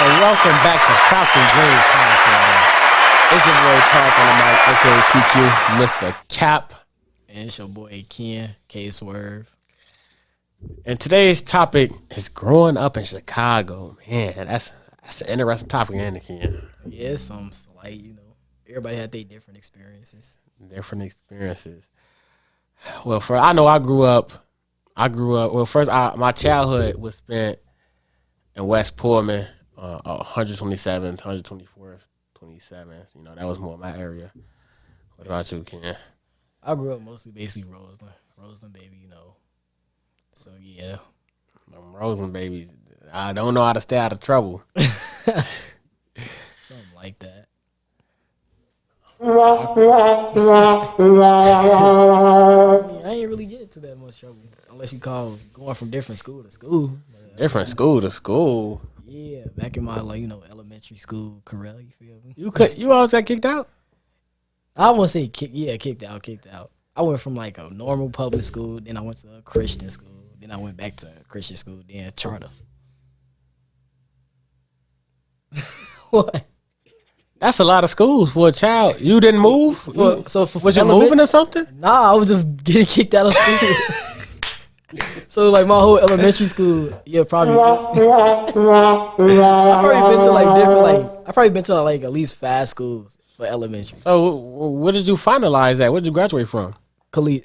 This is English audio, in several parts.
And welcome back to Falcon Dreams Podcast. It's your boy Tark on the mic, aka TQ, Mr. Cap. And it's your boy Ken, K Swerve. And today's topic is growing up in Chicago. Man, that's an interesting topic, ain't it, Ken? Yeah, it's some slight, everybody had their different experiences. Well, I grew up. Well, first, my childhood was spent in West Pullman, 127th, 124th, 27th. That was more my area. What about you, Ken? I grew up mostly basically Roseland, baby, So, yeah. Them Roseland babies, I don't know how to stay out of trouble. Something like that. I ain't really get into that much trouble unless you call going from different school to school. Different school to school. Yeah, back in my elementary school career, you feel me? You always got kicked out? I won't say kicked out. I went from a normal public school, then I went to a Christian school, then I went back to a Christian school, then charter. What? That's a lot of schools for a child. You didn't move? Was you moving or something? Nah, I was just getting kicked out of school. So my whole elementary school, probably. I've probably been to at least 5 schools for elementary. So what did you finalize at? What did you graduate from?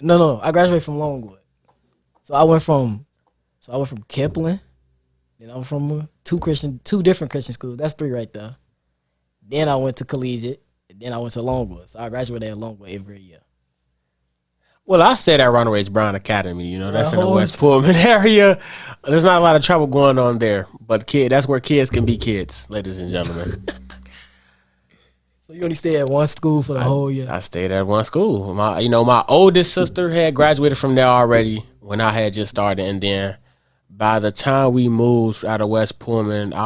No, I graduated from Longwood. So I went from Kipling, then I went from two different Christian schools. That's 3 right there. Then I went to collegiate, and then I went to Longwood. So I graduated at Longwood 8th grade year. Well, I stayed at Ronald H. Brown Academy. That's in the West Pullman area. There's not a lot of trouble going on there, but that's where kids can be kids, ladies and gentlemen. So you only stayed at one school for the whole year? I stayed at one school. My oldest sister had graduated from there already when I had just started, and then by the time we moved out of West Pullman, I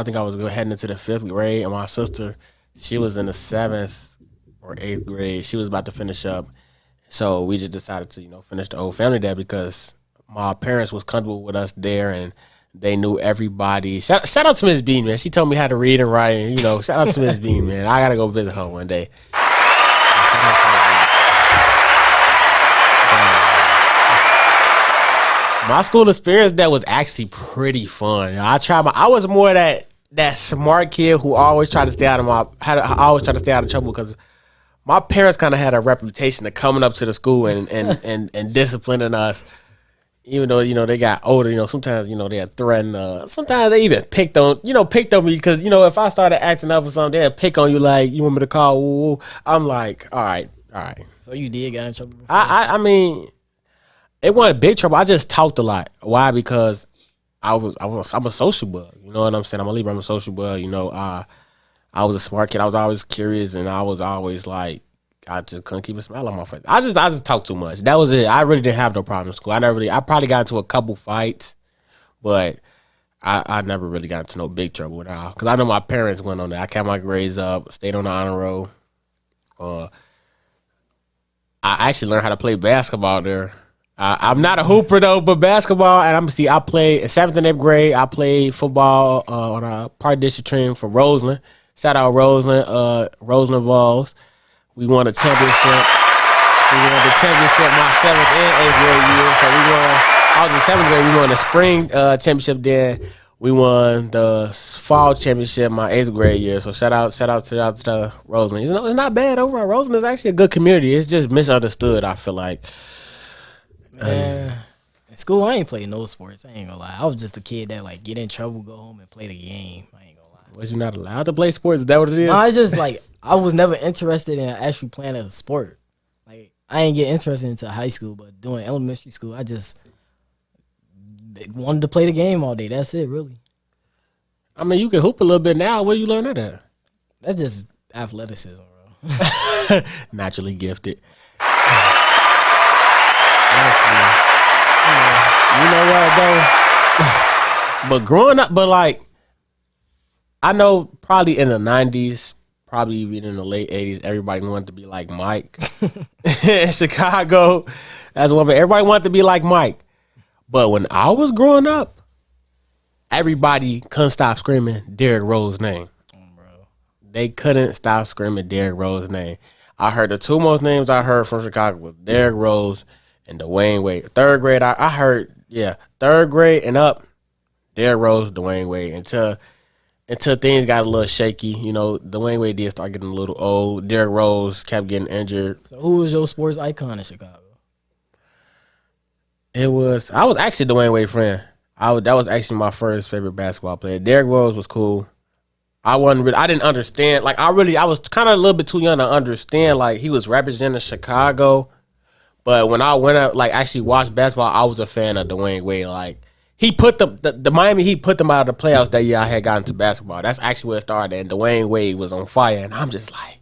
think I was heading into the 5th grade, and my sister, she was in the 7th or 8th grade. She was about to finish up. So we just decided to, finish the whole family there because my parents was comfortable with us there and they knew everybody. Shout out to Miss Bean, man. She told me how to read and write. And, shout out to Miss Bean, man. I got to go visit her one day. My school experience that was actually pretty fun. I was more that smart kid who always tried to stay out of trouble because my parents kind of had a reputation of coming up to the school and disciplining us, even though they got older. Sometimes they had threatened. Sometimes they even picked on me because if I started acting up or something, they'd pick on you like you want me to call. Woo. I'm like, all right. So you did get in trouble before? I mean, it wasn't big trouble. I just talked a lot. Why? Because I'm a social bug. You know what I'm saying? I'm a Libra. I'm a social bug. I was a smart kid. I was always curious, and I was always I just couldn't keep a smile on my face. I just talked too much. That was it. I really didn't have no problem in school. I probably got into a couple fights, but I never really got into no big trouble now. Because I know my parents went on there. I kept my grades up, stayed on the honor roll. I actually learned how to play basketball there. I'm not a hooper though, but basketball, and I played in 7th and 8th grade. I played football on a park district team for Roseland. Shout out Roseland Vols. We won a championship. My 7th and 8th grade year. So I was in 7th grade. We won the spring championship. Then we won the fall championship my 8th grade year. So shout out to Roseland. It's not bad overall. Roseland is actually a good community. It's just misunderstood, I feel like. Man, in school, I ain't played no sports. I ain't gonna lie. I was just a kid that get in trouble, go home and play the game. I ain't gonna lie. Was you not allowed to play sports? Is that what it is? No, it's just I was never interested in actually playing a sport. I ain't get interested into high school, but during elementary school, I just wanted to play the game all day. That's it, really. I mean, you can hoop a little bit now. Where you learn that at? That's just athleticism, bro. Naturally gifted. You know what though? But growing up, I know probably in the 90s, probably even in the late 80s, everybody wanted to be like Mike. In Chicago, that's one. Everybody wanted to be like Mike. But when I was growing up, everybody couldn't stop screaming Derrick Rose's name. Bro. They couldn't stop screaming Derrick Rose's name. I heard the two most names I heard from Chicago was Derrick Rose and Dwayne Wade. Third grade, I heard, third grade and up, Derrick Rose, Dwayne Wade. Until things got a little shaky, Dwayne Wade did start getting a little old. Derrick Rose kept getting injured. So who was your sports icon in Chicago? I was actually a Dwayne Wade friend. That was actually my first favorite basketball player. Derrick Rose was cool. I didn't understand. I was kind of a little bit too young to understand. He was representing Chicago, but when I went up, actually watched basketball, I was a fan of Dwayne Wade. He put the Miami Heat put them out of the playoffs that year. I had gotten to basketball. That's actually where it started. And Dwayne Wade was on fire, and I'm just like,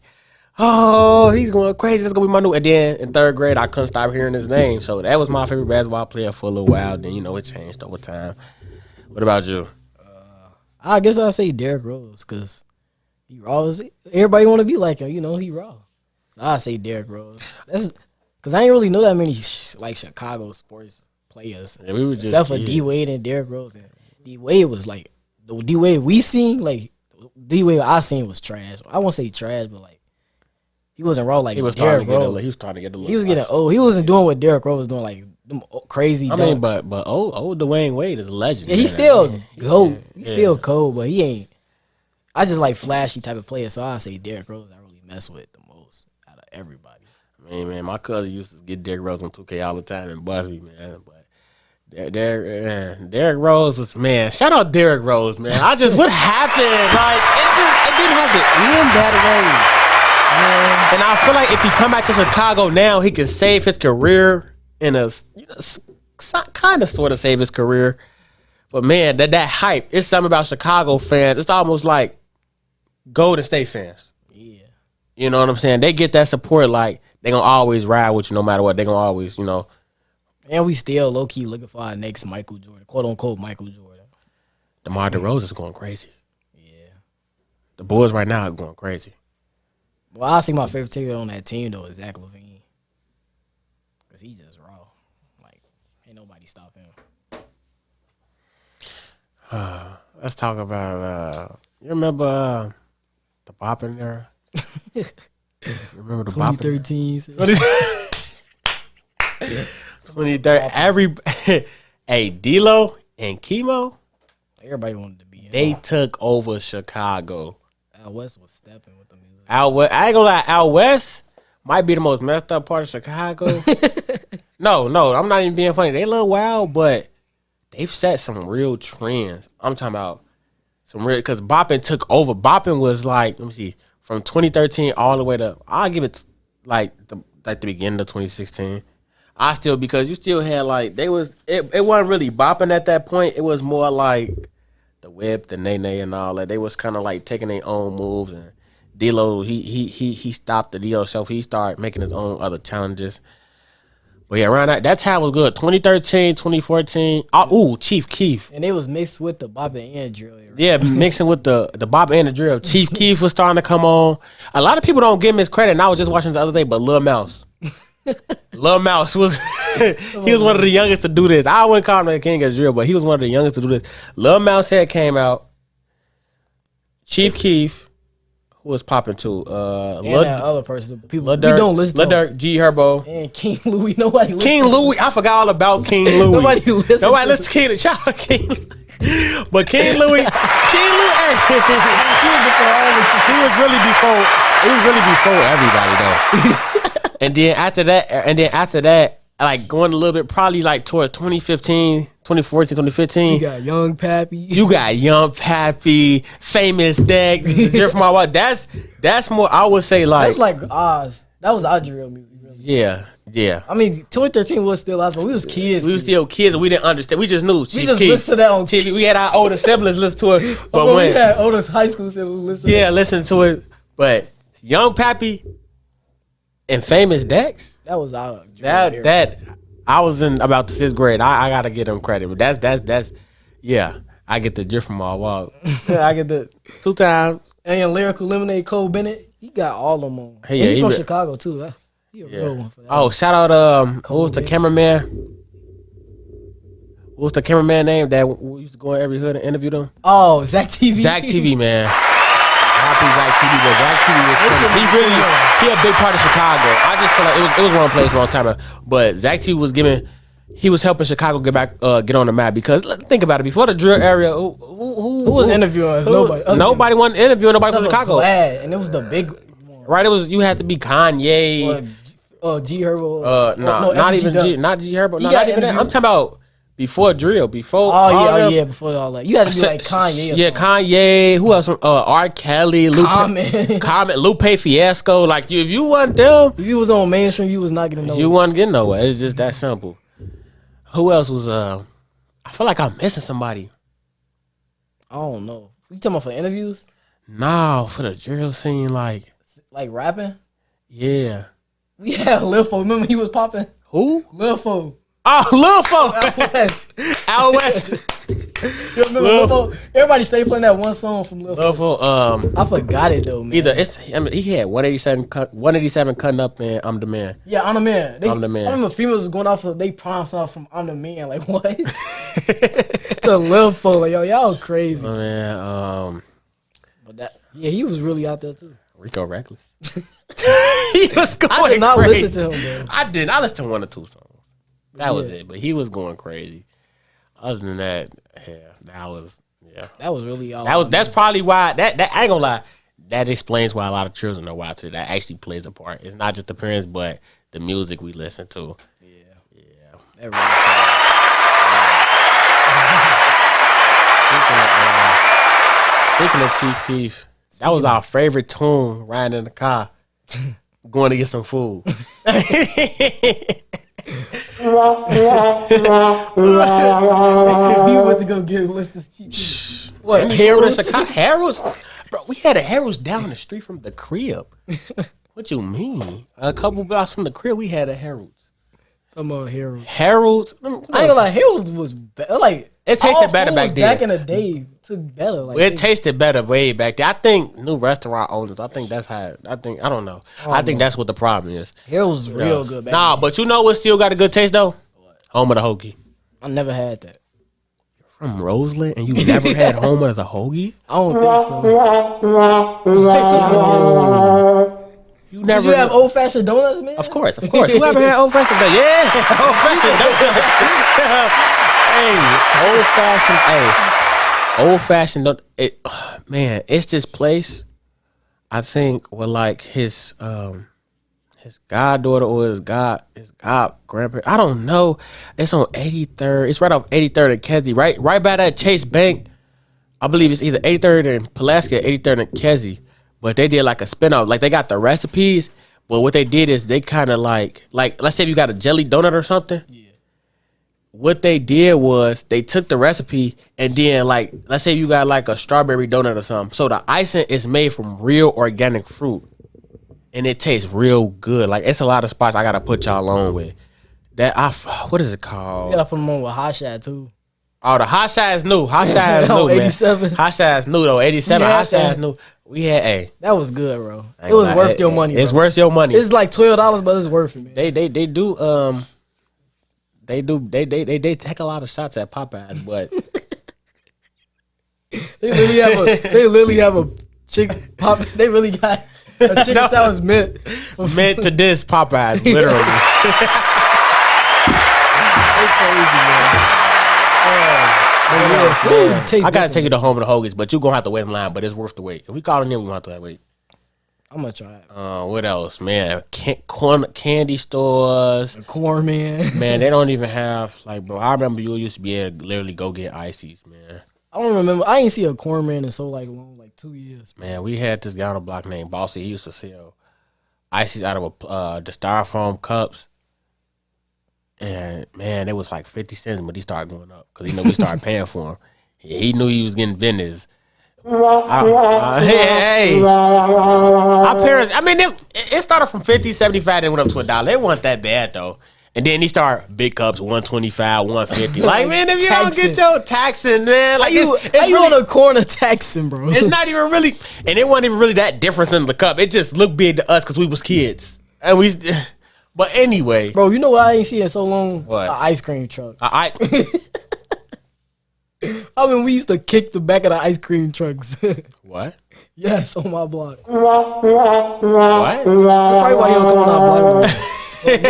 oh, he's going crazy. That's gonna be my new. And then in third grade, I couldn't stop hearing his name. So that was my favorite basketball player for a little while. Then it changed over time. What about you? I guess I'll say Derrick Rose because he raw. Everybody want to be like him. He raw. So I'll say Derrick Rose. That's because I ain't really know that many Chicago sports players. Yeah, we were just except for D Wade and Derrick Rose. And D Wade was the D Wade we seen. D Wade I seen was trash. I won't say trash, but he wasn't raw like he was Derrick Rose. He was starting to get a little. He was getting old. He wasn't doing what Derrick Rose was doing, them crazy. I mean, but old Dwayne Wade is a legend. Yeah, he's still gold. He's still cold, but he ain't. I just like flashy type of player, so I say Derrick Rose. I really mess with the most out of everybody. I mean, man, my cousin used to get Derrick Rose on 2K all the time and buzz me, man. But Derrick Rose was, man. Shout out Derrick Rose, man. What happened? It didn't have to end that way. And I feel like if he come back to Chicago now, he can save his career in a kind of sort of save his career. But man, that hype, it's something about Chicago fans. It's almost like Golden State fans. Yeah. You know what I'm saying? They get that support. They gonna always ride with you no matter what. They gonna always, And we still low key looking for our next Michael Jordan, quote unquote Michael Jordan. DeMar DeRozan is going crazy. Yeah. The Bulls right now are going crazy. Well, I think my favorite player on that team though is Zach LaVine, cause he just raw. Ain't nobody stop him. Let's talk about. You remember the bopping era? You remember the 2013. 2013. Hey, D-Lo and Chemo. Everybody wanted to be in. They took over Chicago. Al West was stepping with the music. Out West, I ain't gonna lie. Out West might be the most messed up part of Chicago. No, I'm not even being funny. They look wild, but they've set some real trends. I'm talking about some real, because bopping took over. Bopping was let me see, from 2013 all the way to, I'll give it the beginning of 2016. Because you still had it wasn't really bopping at that point. It was more like the whip, the nay and all that. They was kind of taking their own moves, and D-Lo, he stopped the D-Lo show. He started making his own other challenges. But yeah, around that time was good. 2013, 2014. Chief Keef. And it was mixed with the bop and drill. Right? Yeah, mixing with the bop and the drill. Chief Keef was starting to come on. A lot of people don't give him his credit, and I was just watching the other day, but Lil Mouse. Lil Mouse was he was one of the youngest to do this. I wouldn't call him the king of drill, but he was one of the youngest to do this. Lil Mouse had came out. Chief Keef, who was popping too. And that other person, people Lil we don't listen Lil to. Durk, G Herbo, And King Louis. Nobody listens. King Louis. I forgot all about King Louis. Nobody listens. Nobody listens to King. Shout out King. But King Louis, he was really before. It was really before everybody though. And then after that, going a little bit, probably towards 2015, 2014, 2015. You got Young Pappy. You got Young Pappy, Famous Deck, Jerry from my wife. That's more, I would say That's like Oz. That was our drill music. Really. Yeah. I mean, 2013 was still Oz, but we was kids. We were still kids and we didn't understand. We just knew. We just listened to that on TV. We had our older siblings listen to it. But we had older high school siblings listen. Yeah, listen to it. But Young Pappy and Famous Dex. That was our that I was in about the 6th grade. I gotta give them credit. But that's yeah. I get the drift from my walk. I get the 2 times. And Lyrical Lemonade, Cole Bennett. He got all of them on. Hey, and he's from Chicago too. He a real one for that. Oh, shout out who was the cameraman? What's the cameraman name that we used to go in every hood and interview them? Oh, Zach TV. Zach TV, man. Happy Zach TV, but Zach TV was funny. He a big part of Chicago. I just feel like it was wrong place, wrong time. But Zach TV was helping Chicago get on the map because think about it. Before the drill area, who was interviewing us? Nobody. Nobody wanted to interview nobody from Chicago. And it was the big one. Right? It was you had to be Kanye. G Herbo. Not even G Herbo. No, not even that. I'm talking about before drill. Before before all that. You had to be like Kanye. Yeah, Kanye. Who else? R. Kelly, Comment, Lupe Fiasco. Like if you wasn't them, if you was on mainstream, you was not getting nowhere. You wasn't getting nowhere. It's just that simple. Who else was? I feel like I'm missing somebody. I don't know. You talking about for interviews? No, for the drill scene, like rapping. Yeah. We had Lil Fo. Remember he was popping? Who? Lil Fo. Oh, Lil Fo. Al West. You remember Lil Fo? Everybody stay playing that one song from Lil Fo. I forgot it though, man. He had 187 cutting up and I'm the Man. Yeah, I'm the Man. I'm the Man. I remember females was going off of they prime song from I'm the Man. Like what? To Lil Fo, like y'all crazy. Oh, man, but he was really out there too. Rico Reckless. He was going crazy. I did not listen to him, bro. I did. I listened to one or two songs. That was it. But he was going crazy. Other than that, that was really all. That's probably why that I ain't gonna lie. That explains why a lot of children are watching. That actually plays a part. It's not just the parents, but the music we listen to. Yeah. That really Speaking of Chief Keef, that was our favorite tune riding in the car, going to get some food. You went to go get Lister's Chief Keef. What, Harold's? Bro, we had a Harold's down the street from the crib. What you mean? A couple blocks from the crib, we had a Harold's. I'm on Harold's. Harold's? I ain't gonna lie, Harold's was better. Like, it tasted better back then. Back in the day, took better. Like, it tasted better way back then. I think new restaurant owners, I think that's how, I don't know. I think that's what the problem is. Harold's real good back then. But you know what still got a good taste though? What? Home of the Hoagie. I never had that. You're from Roseland and you never had Home of the Hoagie? I don't think so. You never. Did you have old fashioned donuts, man? Of course. You ever had old fashioned donuts? Yeah, old fashioned donuts. Old fashioned. Man, it's this place. I think with like his goddaughter or his god grandparent. I don't know. It's on 83rd. It's right off 83rd and Kedzie. Right by that Chase Bank. I believe it's either 83rd and Pulaski or 83rd and Kedzie. But they did like a spinoff. Like they got the recipes, but what they did is they kind of like let's say if you got a jelly donut or something. Yeah. What they did was they took the recipe and then like let's say you got like a strawberry donut or something. So the icing is made from real organic fruit, and it tastes real good. Like it's a lot of spots I gotta put y'all on with. What is it called? You gotta put them on with hot shot too. Oh, the hot shot is new. Hot shot is new, 87. Man. Hot shot is new though. 87. Hot shot is new. We had that was good, bro. It was worth your money. It's worth your money. It's like $12, but it's worth it, man. They take a lot of shots at Popeyes, but they literally have a chicken pop. They really got a chicken that was meant to diss Popeyes, literally. They crazy, man. I gotta take you to Home of the Hoagies, but you're gonna have to wait in line. But it's worth the wait. If we call it in, we gonna have to wait. I'm gonna try it. What else, man? Candy stores. Corn man. Man, they don't even have bro. I remember you used to be able to literally go get ices, man. I don't remember. I ain't see a corn man in so long, like 2 years. Man, we had this guy on the block named Bossy. He used to sell ices out of the styrofoam cups. And man, it was like 50 cents, but he started going up because we started paying for him. He knew he was getting business. Hey, our parents. I mean, it started from 50, 75, then went up to $1. They weren't that bad though. And then he started big cups, 125, 150. Like, man, if you don't get your taxing, man, like it's really, on the corner taxing, bro. It's not even really, and it wasn't even really that difference in the cup. It just looked big to us because we was kids, and we. But anyway, bro, you know what I ain't seen in so long? What? An ice cream truck. I mean, we used to kick the back of the ice cream trucks. What? Yes, on my block. What? That's probably why you don't come on our block no more.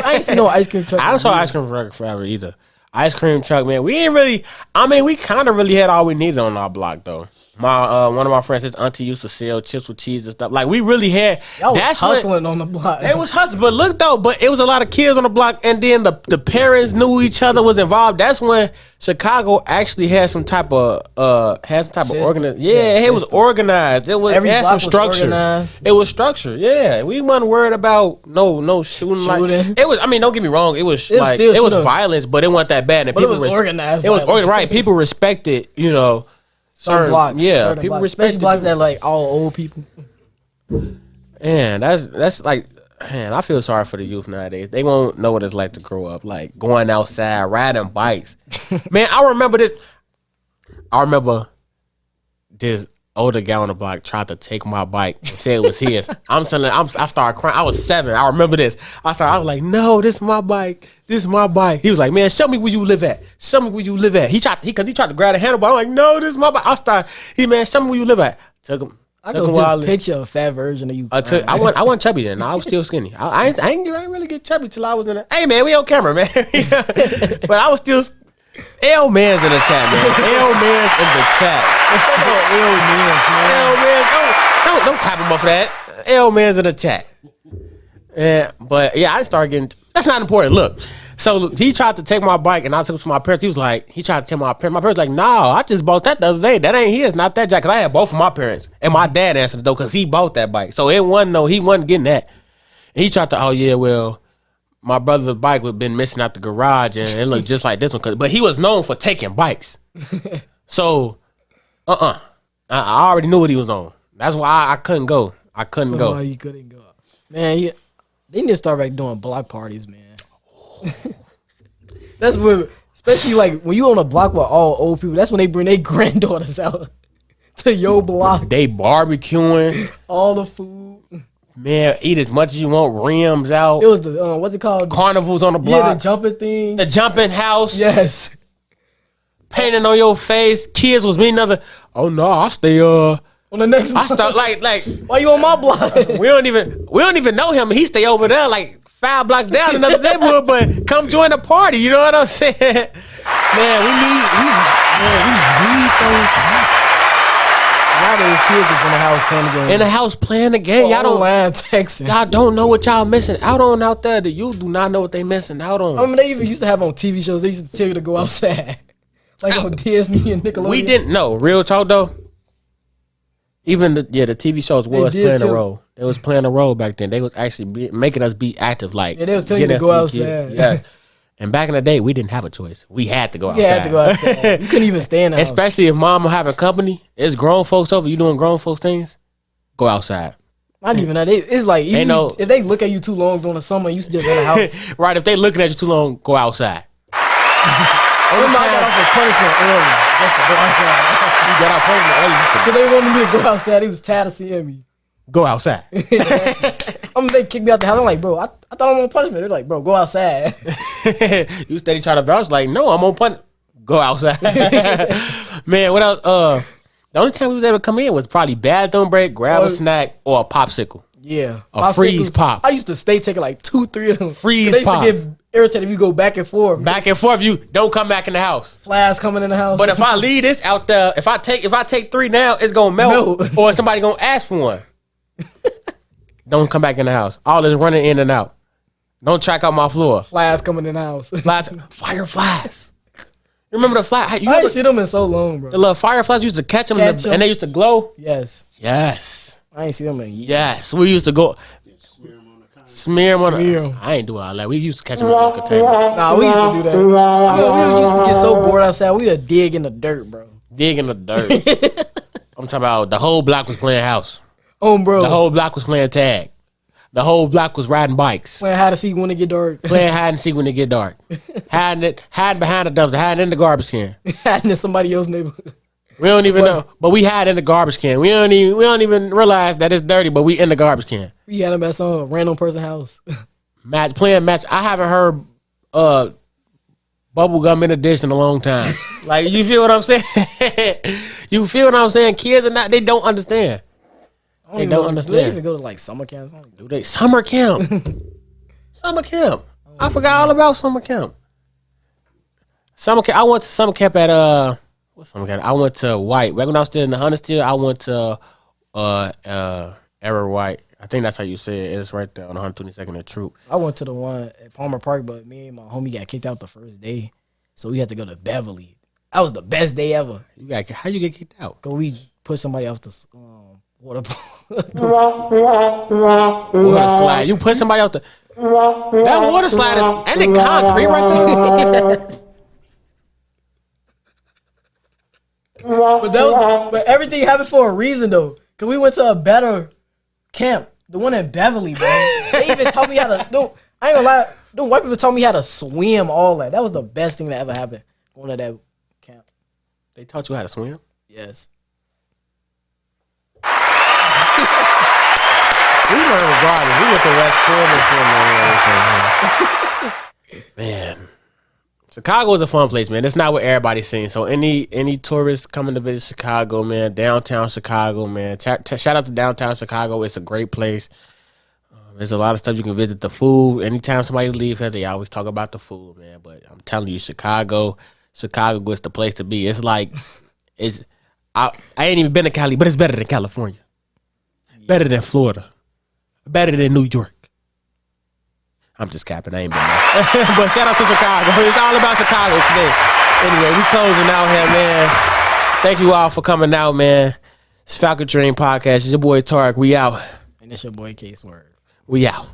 I ain't seen no ice cream truck. I don't saw ice cream truck forever either. Ice cream truck, man. We ain't really. I mean, we kind of really had all we needed on our block though. My one of my friends, his auntie used to sell chips with cheese and stuff. Like we really had. Y'all was that's hustling on the block. It was hustling, but look though, but it was a lot of kids on the block, and then the parents knew each other, was involved. That's when Chicago actually had some type of organized. Yeah, it was organized. It was Every had block some was structure. organized. It was structured. Yeah, we wasn't worried about no shooting. Like it was. I mean, don't get me wrong. It was like it was violence, but it wasn't that bad. And but people it was organized. It was organized, right? People respected. Certain blocks. Yeah, certain people blocks. respect Especially blocks that like all old people. Man, that's like, man, I feel sorry for the youth nowadays. They won't know what it's like to grow up, like going outside, riding bikes. Man, I remember this older guy on the block tried to take my bike and said it was his. I started crying. I was 7. I remember this. I was like, no, this is my bike. This is my bike. He was like, man, show me where you live at. Show me where you live at. He tried to grab the handlebar. I'm like, no, this is my bike. Show me where you live at. Took him. I could just picture a fat version of you. I wasn't chubby then. I was still skinny. I ain't really get chubby till I was in. Hey man, we on camera, man. But I was still. L man's in the chat, man. L man's in the chat. L man's, man. Don't clap him up for that. L man's in the chat. But yeah, I started getting. That's not important. Look, so he tried to take my bike, and I took it to my parents. He tried to tell my parents. My parents like, no, I just bought that the other day. That ain't his, not that jack. Cause I had both of my parents, and my dad answered the door because he bought that bike. So he wasn't getting that. And he tried to, my brother's bike would have been missing out the garage, and it looked just like this one. But he was known for taking bikes. So, I already knew what he was on. That's why I couldn't go. Why you couldn't go? Man, they need to start back doing block parties, man. That's when, especially like when you on a block with all old people. That's when they bring their granddaughters out to your block. They barbecuing all the food. Man, eat as much as you want. Rims out. It was the what's it called? Carnivals on the block. Yeah, the jumping thing. The jumping house. Yes. Painting on your face. Kids was meeting other. Oh no, I stay on the next I start like why you on my block? we don't even know him. He stay over there like 5 blocks down in another neighborhood, but come join the party. You know what I'm saying? Man, we need those. Nowadays, kids is in the house playing the game. In the house playing the game. Y'all don't line texting. Y'all don't know what y'all missing out on out there. The youth do not know what they missing out on. I mean, they even used to have on TV shows. They used to tell you to go outside, like on Disney and Nickelodeon. We didn't know. Real talk though. Even the TV shows was playing a role. They was playing a role back then. They was actually making us be active. Like they was telling you to go outside. Yeah. And back in the day, we didn't have a choice. We had to go outside. You had to go outside. You couldn't even stay in the house. Especially if mama having company. It's grown folks over. You doing grown folks things. Go outside. Not even that. It's like if they look at you too long during the summer, you just in the house. Right. If they looking at you too long, go outside. Every time I got off of punishment early just to go outside. You got out punishment early just to because they wanted me to go outside. He was tired of seeing me. Go outside. They kicked me out the house. I'm like, bro, I thought I'm on punishment. They're like, bro, go outside. You steady trying to bounce like, no, I'm on punishment. Go outside. Man, what else? The only time we was able to come in was probably bathroom break, grab a snack, or a popsicle. Yeah. A freeze pop. I used to stay taking like 2, 3 of them. Freeze pop. They used to get irritated if you go back and forth. Back and forth, you don't come back in the house. Flies coming in the house. But if I leave this out there, if I take 3 now, it's gonna melt. Or somebody gonna ask for one. Don't come back in the house. All this running in and out. Don't track out my floor. Flies coming in the house. Fireflies. You remember the fly? I ain't seen them in so long, bro. The little fireflies used to catch them, and they used to glow. Yes. I ain't seen them in years. Yes. We used to go. Smear them. I ain't doing all that. We used to catch them in the container. Nah, we used to do that. We used to get so bored outside. We would dig in the dirt, bro. Dig in the dirt. I'm talking about the whole block was playing house. Oh, bro. The whole block was playing tag. The whole block was riding bikes. Playing hide and seek when it get dark. Playing hide and seek when it get dark. Hiding behind the dumpster, hiding in the garbage can. Hiding in somebody else's neighborhood. We don't even know, but we hide in the garbage can. We don't even realize that it's dirty, but we in the garbage can. We had them at some random person's house. Playing match. I haven't heard bubble gum in a dish in a long time. Like, you feel what I'm saying? You feel what I'm saying? Kids are not, they don't understand. They don't understand. Do they even go to like summer camps? Do they? Summer camp. Summer camp. I forgot all about summer camp. Summer camp. I went to summer camp at what summer camp? I went to White. Back when I was still in the Hunter I went to Error White. I think that's how you say it. It's right there on 122nd and Troop. I went to the one at Palmer Park, but me and my homie got kicked out the first day, so we had to go to Beverly. That was the best day ever. How you get kicked out? Cause we put somebody off the water Water slide. You put somebody off the. That water slide is and the concrete right there. But everything happened for a reason though. Cause we went to a better camp, the one in Beverly, bro. They even taught me how to. I ain't gonna lie. Them white people taught me how to swim. All that. That was the best thing that ever happened. Going to that camp. They taught you how to swim? Yes. We learned regardless. We went to West Point and everything. Man, Chicago is a fun place, man. It's not what everybody's saying. So any tourists coming to visit Chicago, man, downtown Chicago, man. Shout out to downtown Chicago. It's a great place. There's a lot of stuff you can visit. The food. Anytime somebody leaves here, they always talk about the food, man. But I'm telling you, Chicago is the place to be. It's like I ain't even been to Cali, but it's better than California. Better than Florida. Better than New York. I'm just capping. I ain't been there. But shout out to Chicago. It's all about Chicago today. Anyway, we closing out here, man. Thank you all for coming out, man. It's Falcon Dreams Podcast. It's your boy Tarek. We out. And it's your boy K Swerve. We out.